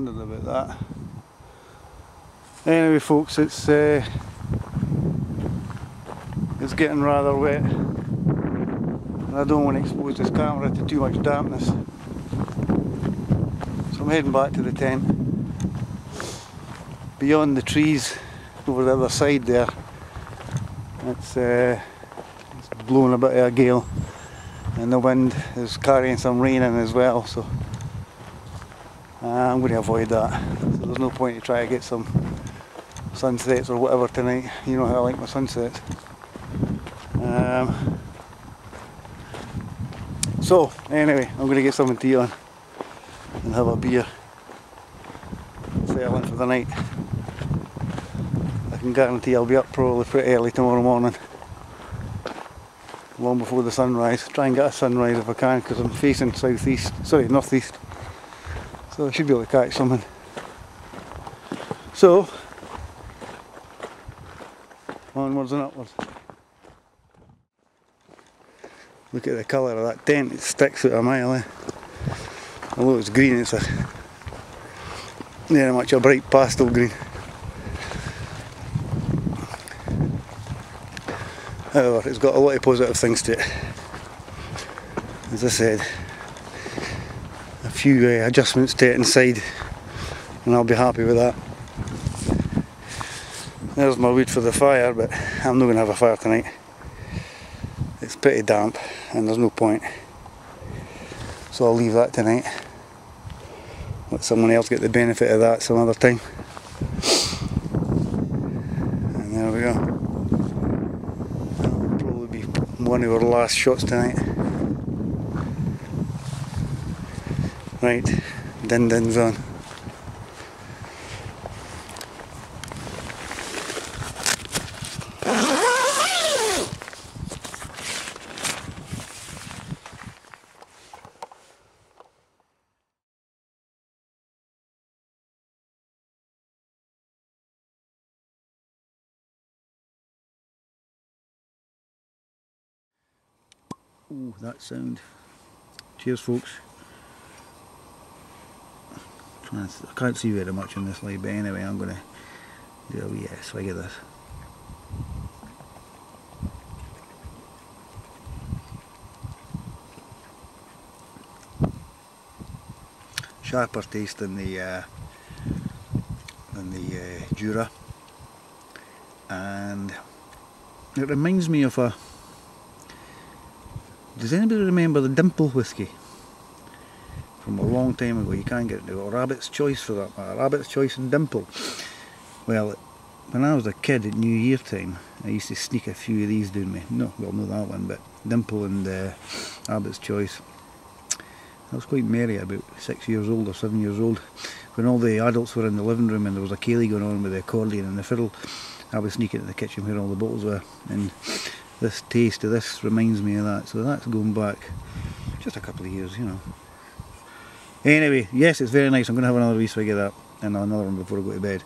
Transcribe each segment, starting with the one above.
wondered about that. Anyway folks, it's getting rather wet, and I don't want to expose this camera to too much dampness, so I'm heading back to the tent. Beyond the trees over the other side there, it's blowing a bit of a gale, and the wind is carrying some rain in as well, so I'm going to avoid that. So there's no point to try to get some sunsets or whatever tonight. You know how I like my sunsets. So anyway, I'm going to get something to eat on and have a beer, settle in for the night. I can guarantee I'll be up probably pretty early tomorrow morning, long before the sunrise. Try and get a sunrise if I can, because I'm facing northeast, so I should be able to catch something. So onwards and upwards. Look at the colour of that tent, it sticks out a mile, eh? Although it's green, it's very much a bright pastel green. However, it's got a lot of positive things to it. As I said, a few adjustments to it inside, and I'll be happy with that. There's my wood for the fire, but I'm not going to have a fire tonight. It's pretty damp and there's no point, so I'll leave that tonight. Let someone else get the benefit of that some other time. And there we go. That'll probably be one of our last shots tonight. Right, din-din's on. Ooh, that sound. Cheers folks. I can't see very much in this light, but anyway I'm going to do a wee swig of this. Sharper taste than the Jura, and it reminds me of a... Does anybody remember the Dimple whiskey? From a long time ago, you can't get it now, or Rabbit's Choice for that matter, Rabbit's Choice and Dimple. Well, when I was a kid at New Year time, I used to sneak a few of these down me. No, well, not that one, but Dimple and Rabbit's Choice. I was quite merry, about 6 years old or 7 years old, when all the adults were in the living room and there was a ceilidh going on with the accordion and the fiddle. I was sneaking in the kitchen where all the bottles were, and this taste of this reminds me of that, so that's going back just a couple of years, you know. Anyway, yes, it's very nice. I'm going to have another wee swig of that and another one before I go to bed.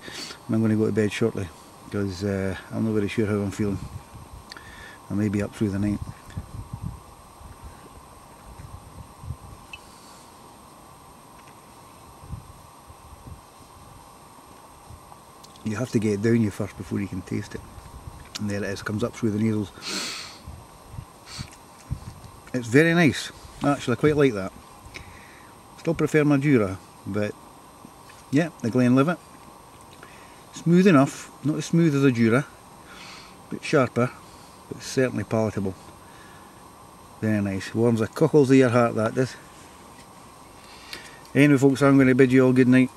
And I'm going to go to bed shortly because I'm not very sure how I'm feeling. I may be up through the night. You have to get it down you first before you can taste it. And there it is, comes up through the nasals. It's very nice. Actually, I quite like that. Still prefer my Jura, but yeah, the Glenlivet. Smooth enough, not as smooth as a Jura, but sharper, but certainly palatable. Very nice. Warms the cockles of your heart, that does. Anyway folks, I'm going to bid you all good night.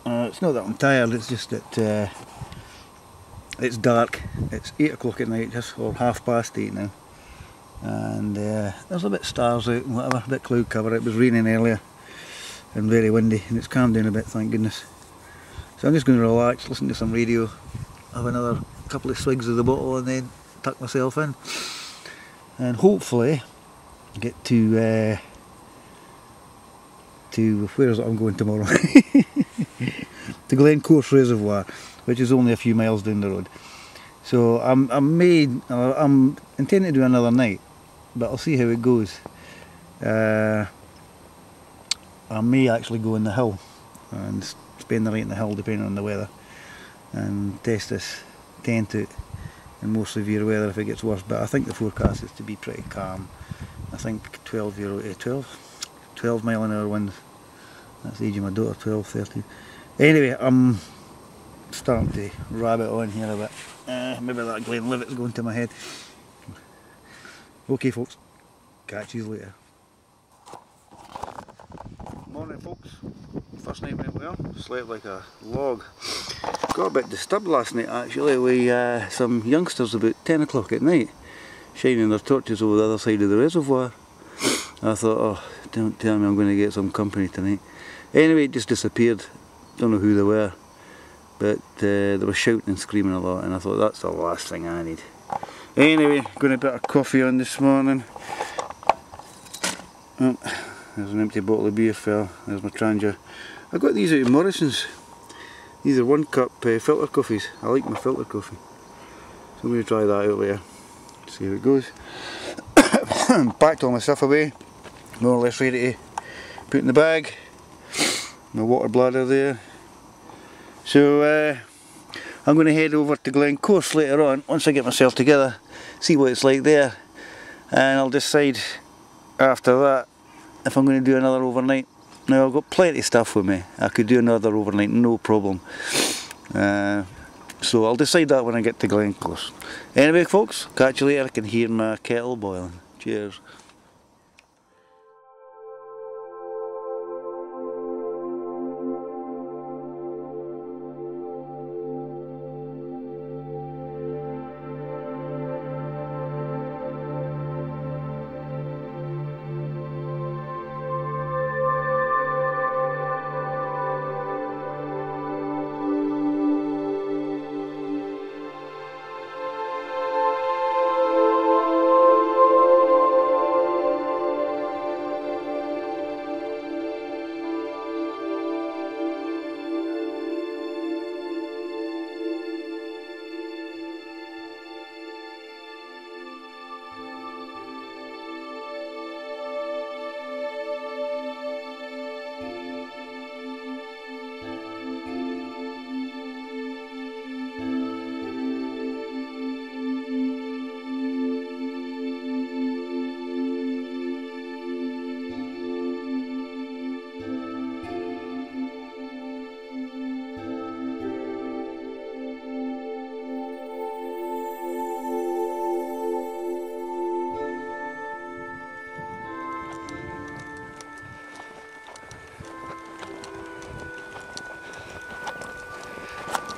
It's not that I'm tired, it's just that it's dark. It's 8 o'clock at night, just or 8:30 now. And there's a bit of stars out and whatever, a bit cloud cover. It was raining earlier and very windy, and it's calmed down a bit, thank goodness. So I'm just going to relax, listen to some radio, have another couple of swigs of the bottle and then tuck myself in, and hopefully get to where is it I'm going tomorrow? To Glencorse Reservoir, which is only a few miles down the road. So I'm intending to do another night, but I'll see how it goes. I may actually go in the hill and spend the night in the hill depending on the weather and test this tent out in more severe weather if it gets worse, but I think the forecast is to be pretty calm. I think 12 mile an hour winds. That's the age of my daughter, 12, 13. Anyway, I'm starting to rabbit on here a bit. Maybe that Glenlivet's going to my head. Okay folks, catch you later. Morning folks, first night went well, slept like a log. Got a bit disturbed last night actually with some youngsters about 10 o'clock at night shining their torches over the other side of the reservoir. I thought, oh, don't tell me I'm going to get some company tonight. Anyway, it just disappeared. Don't know who they were, but they were shouting and screaming a lot and I thought that's the last thing I need. Anyway, going to put a coffee on this morning. Oh, there's an empty bottle of beer fell. There's my Trangia. I got these out of Morrison's. These are 1 cup filter coffees. I like my filter coffee. So I'm going to try that out later. See how it goes. Packed all my stuff away. More or less ready to put in the bag. My water bladder there. So I'm going to head over to Glencorse later on, once I get myself together, see what it's like there, and I'll decide after that if I'm going to do another overnight. Now I've got plenty of stuff with me, I could do another overnight, no problem. So I'll decide that when I get to Glencorse. Anyway folks, catch you later. I can hear my kettle boiling. Cheers.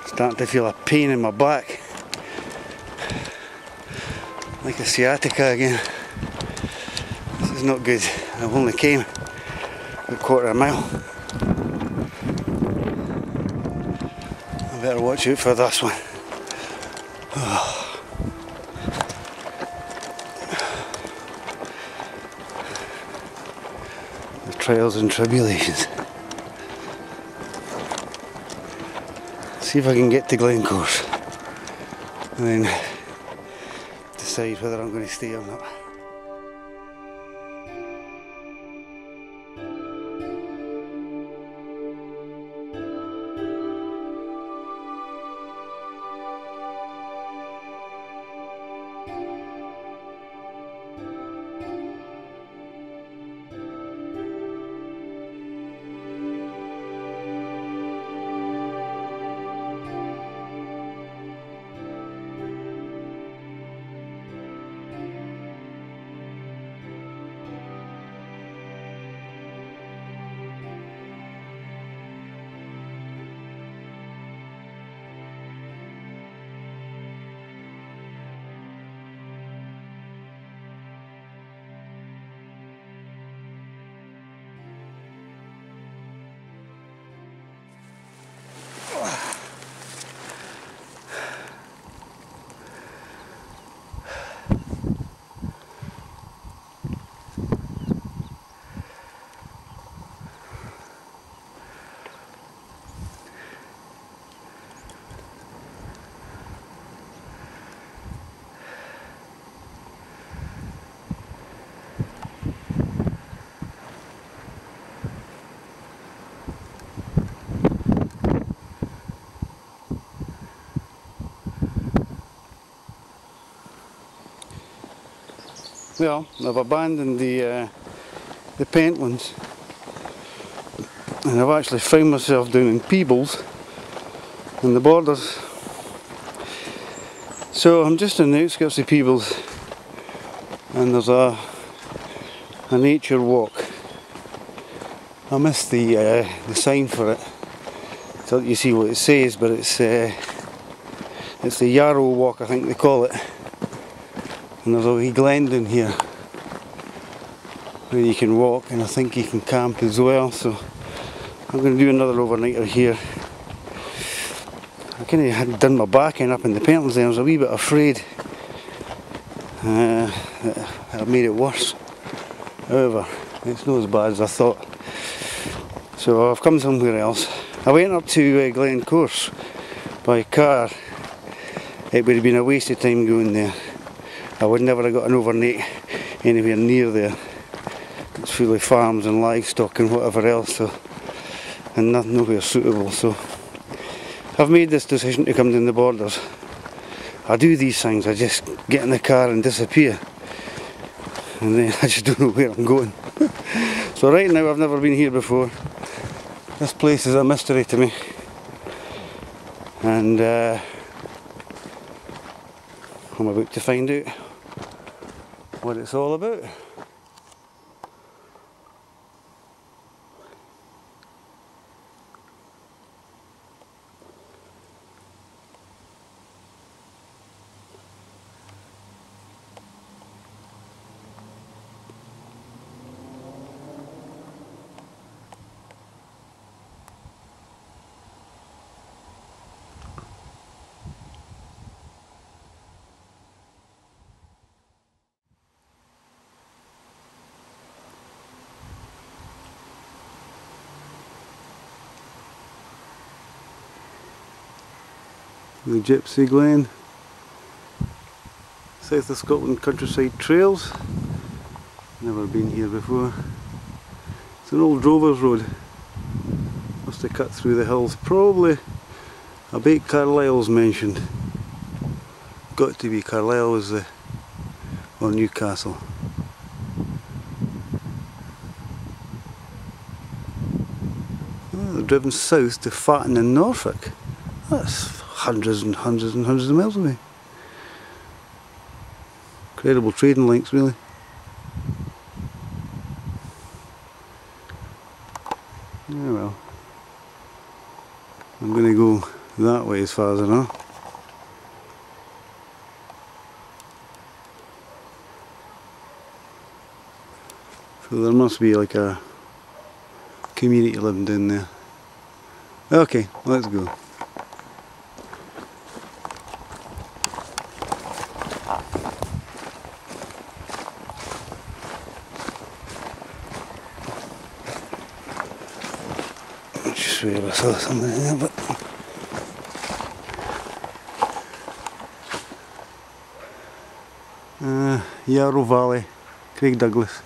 Starting to feel a pain in my back, like a sciatica again. This is not good. I've only came a quarter of a mile. I better watch out for this one. Oh. The trials and tribulations. See if I can get to Glencorse and then decide whether I'm going to stay or not. Well, I've abandoned the Pentlands, and I've actually found myself down in Peebles in the borders. So I'm just on the outskirts of Peebles, and there's a nature walk. I missed the sign for it, so you see what it says, but it's the Yarrow walk, I think they call it. And there's a wee glen down here where you can walk, and I think you can camp as well. So I'm going to do another overnighter here. I kind of had done my backing up in the Pentlands and I was a wee bit afraid that made it worse. However, it's not as bad as I thought. So I've come somewhere else. I went up to Glencorse by car. It would have been a waste of time going there. I would never have got an overnight anywhere near there. It's full of farms and livestock and whatever else, so, and nowhere suitable. So I've made this decision to come down the borders. I do these things, I just get in the car and disappear, and then I just don't know where I'm going. So right now I've never been here before. This place is a mystery to me, and I'm about to find out what it's all about. The Gypsy Glen, South of Scotland countryside trails. Never been here before. It's an old drover's road. Must have cut through the hills. Probably, I bet Carlisle's mentioned. Got to be Carlisle was the, or Newcastle. Oh, they're driven south to Fatten in Norfolk. That's hundreds and hundreds and hundreds of miles away. Incredible trading links, really. Yeah, well, I'm going to go that way as far as I know. So there must be like a community living down there. Okay, let's go. I saw something there, but Yarrow Valley, Craig Douglas,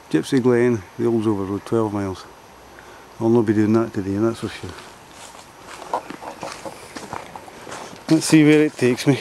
Gypsy Glen, the old Dover Road, 12 miles. I'll not be doing that today, that's for sure. Let's see where it takes me.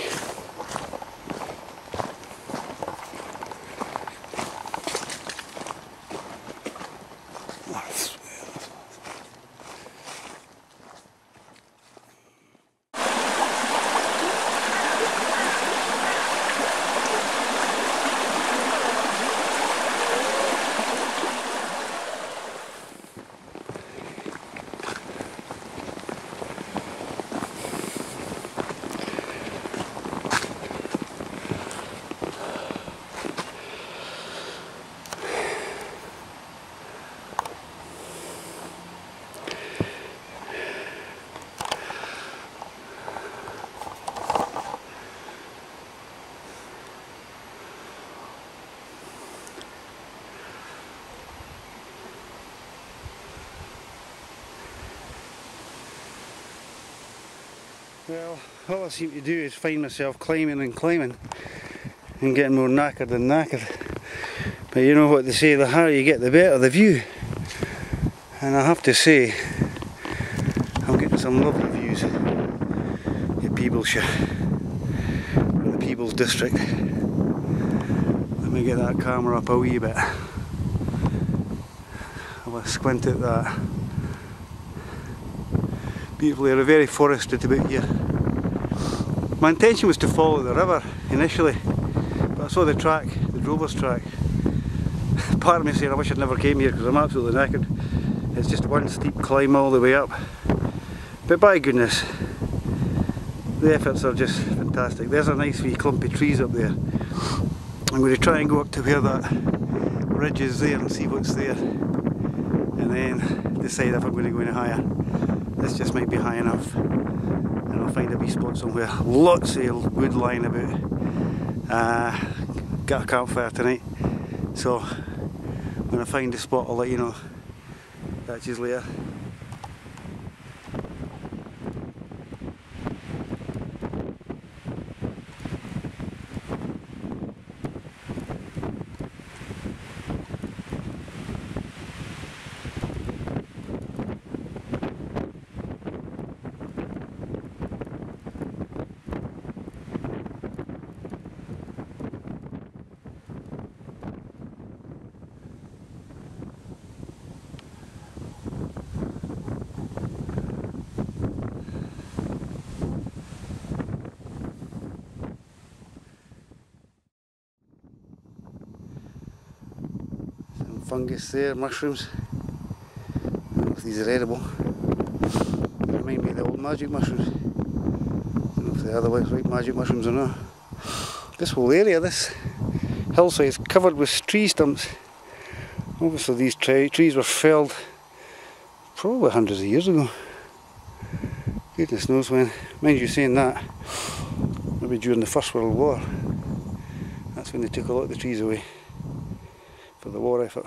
Well, all I seem to do is find myself climbing and climbing and getting more knackered than knackered. But you know what they say, the higher you get the better the view. And I have to say, I'm getting some lovely views at Peeblesshire, in the Peebles district. The Let me get that camera up a wee bit. Have a squint at that. Beautiful area, very forested about here. My intention was to follow the river initially, but I saw the track, the drover's track. Part of me saying I wish I'd never came here because I'm absolutely knackered. It's just one steep climb all the way up. But by goodness, the efforts are just fantastic. There's a nice wee clumpy trees up there. I'm going to try and go up to where that ridge is there and see what's there, and then decide if I'm going to go any higher. This just might be high enough, and I'll find a wee spot somewhere. Lots of wood lying about. Got a campfire tonight, so when I find a spot I'll let you know. Catch you later. Fungus there, mushrooms. I don't know if these are edible. They remind me of the old magic mushrooms. I don't know if they are the right magic mushrooms or not. This whole area, this hillside is covered with tree stumps. Obviously these trees were felled probably hundreds of years ago. Goodness knows when. Mind you saying that, maybe during the First World War. That's when they took a lot of the trees away for the war effort.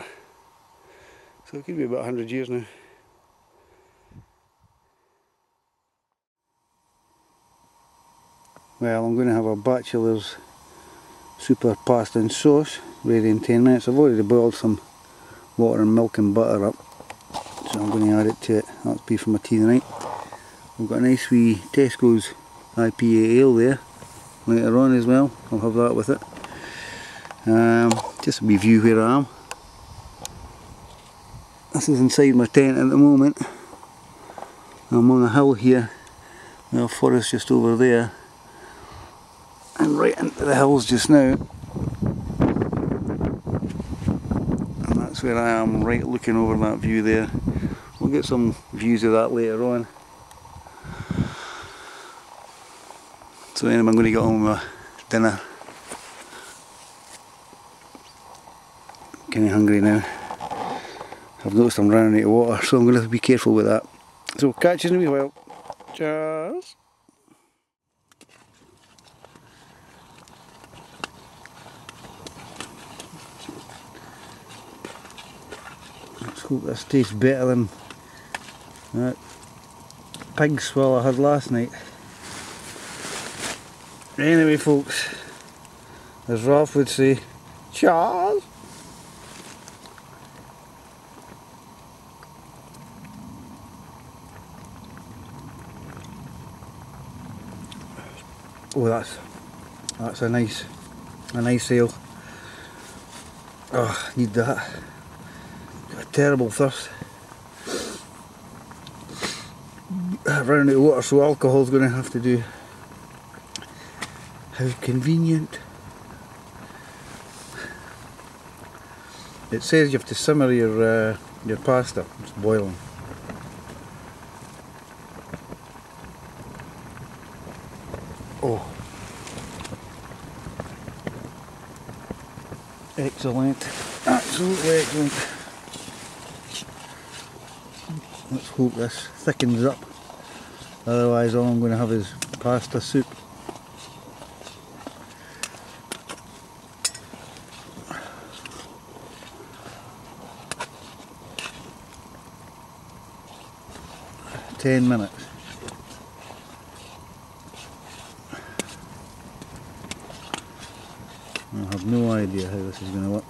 So it could be about 100 years now. Well, I'm going to have a bachelor's super pasta and sauce ready in 10 minutes. I've already boiled some water and milk and butter up, so I'm going to add it to it. That'll be for my tea tonight. I've got a nice wee Tesco's IPA ale there later on as well. I'll have that with it. Just a wee view where I am. This is inside my tent at the moment. I'm on a hill here. The forest just over there. And right into the hills just now. And that's where I am, right looking over that view there. We'll get some views of that later on. So anyway, I'm going to get on with my dinner. Kind of hungry now. I've noticed I'm running out of water, so I'm going to have to be careful with that. So catch you in a wee while. Cheers! Let's hope this tastes better than that pig swell I had last night. Anyway folks, as Ralf would say, cheers! Oh, that's a nice ale. Oh, need that. Got a terrible thirst. I've run out of water, so alcohol's going to have to do. How convenient. It says you have to simmer your pasta. It's boiling. Oh, excellent, absolutely excellent. Let's hope this thickens up, otherwise all I'm going to have is pasta soup. "10 minutes. I have no idea how this is going to work.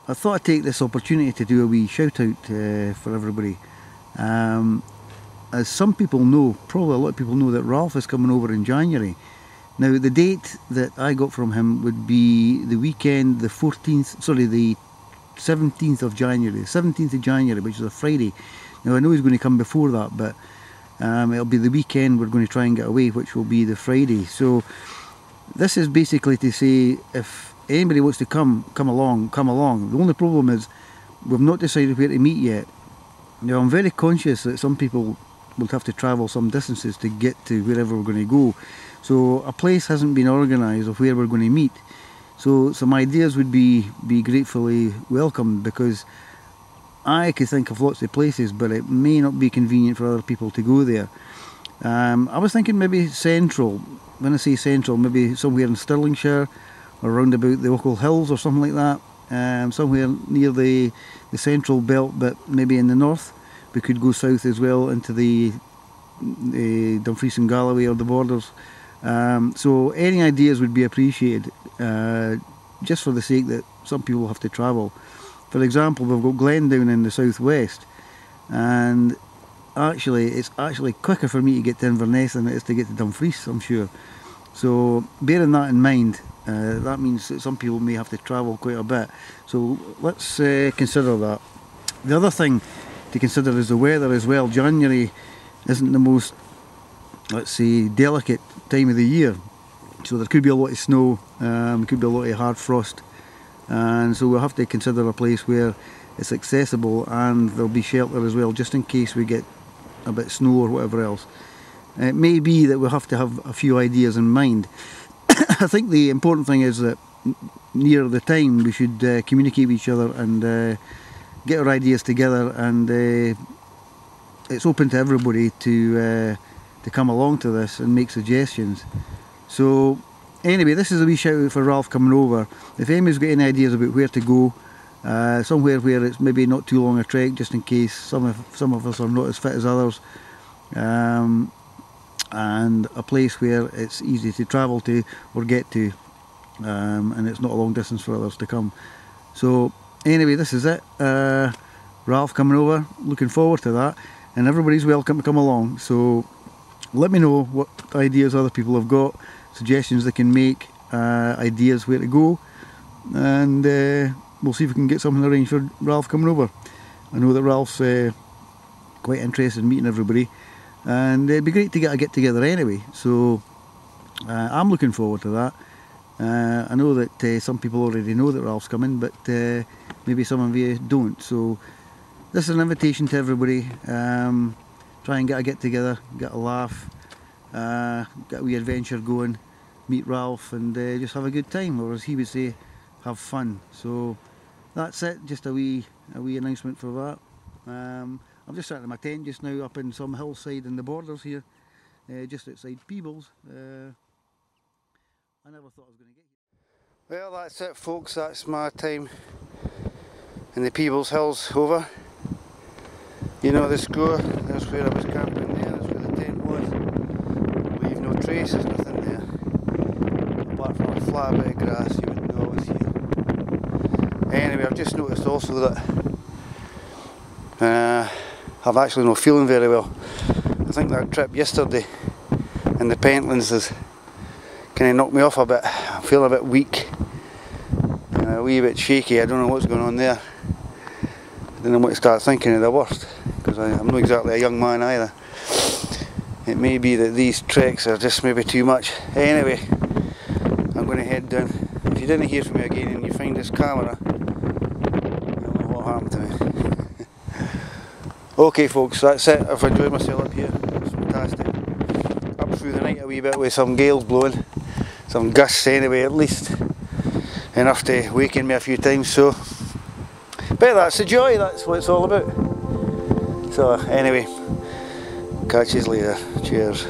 I thought I'd take this opportunity to do a wee shout out for everybody. As some people know, probably a lot of people know, that Ralf is coming over in January. Now the date that I got from him would be the weekend, the 17th of January, the 17th of January, which is a Friday. Now I know he's going to come before that, but it'll be the weekend we're going to try and get away, which will be the Friday. So this is basically to say, if anybody wants to come along. The only problem is we've not decided where to meet yet. Now I'm very conscious that some people will have to travel some distances to get to wherever we're going to go. So a place hasn't been organised of where we're going to meet. So some ideas would be gratefully welcomed, because I could think of lots of places, but it may not be convenient for other people to go there. I was thinking maybe central. When I say central, maybe somewhere in Stirlingshire or round about the Ochil Hills or something like that. Somewhere near the central belt, but maybe in the north. We could go south as well into the Dumfries and Galloway or the borders. So any ideas would be appreciated, just for the sake that some people have to travel. For example, we've got Glen down in the southwest, and actually it's actually quicker for me to get to Inverness than it is to get to Dumfries, I'm sure. So bearing that in mind, that means that some people may have to travel quite a bit. So let's consider that. The other thing to consider is the weather as well. January isn't the most, let's say, delicate time of the year. So there could be a lot of snow, could be a lot of hard frost. And so we'll have to consider a place where it's accessible and there'll be shelter as well, just in case we get a bit of snow or whatever else. It may be that we'll have to have a few ideas in mind. I think the important thing is that near the time we should communicate with each other and get our ideas together, and it's open to everybody to come along to this and make suggestions. So anyway, this is a wee shout out for Ralf coming over. If anybody's got any ideas about where to go, somewhere where it's maybe not too long a trek, just in case some of us are not as fit as others, and a place where it's easy to travel to or get to, and it's not a long distance for others to come. So anyway, this is it. Ralf coming over, looking forward to that, and everybody's welcome to come along. So let me know what ideas other people have got, suggestions they can make, ideas where to go, and we'll see if we can get something arranged for Ralf coming over. I know that Ralf's quite interested in meeting everybody, and it'd be great to get a get together anyway. So I'm looking forward to that. I know that some people already know that Ralf's coming, but maybe some of you don't. So this is an invitation to everybody. Try and get a get together, get a laugh, get a wee adventure going, meet Ralf, and just have a good time, or as he would say, have fun. So that's it, just a wee announcement for that. I'm just sat in my tent just now up in some hillside in the borders here, just outside Peebles. I never thought I was going to get here. Well, that's it folks, that's my time in the Peebles Hills over. You know the score, that's where I was camping there, that's where the tent was. Leave no traces, nothing there. Apart from a flat bit of grass, you wouldn't know I was here. Anyway, I've just noticed also that I'm actually not feeling very well. I think that trip yesterday in the Pentlands has kind of knocked me off a bit. I'm feeling a bit weak and a wee bit shaky. I don't know what's going on there. I don't know what to start thinking of the worst, because I'm not exactly a young man either. It may be that these treks are just maybe too much. Anyway, I'm going to head down. If you didn't hear from me again and you find this camera, I don't know what happened to me. Okay folks, that's it. I've enjoyed myself up here. It's fantastic. Up through the night a wee bit with some gales blowing. Some gusts anyway, at least. Enough to waken me a few times, so. But that's the joy, that's what it's all about. So anyway, catch you later. Cheers.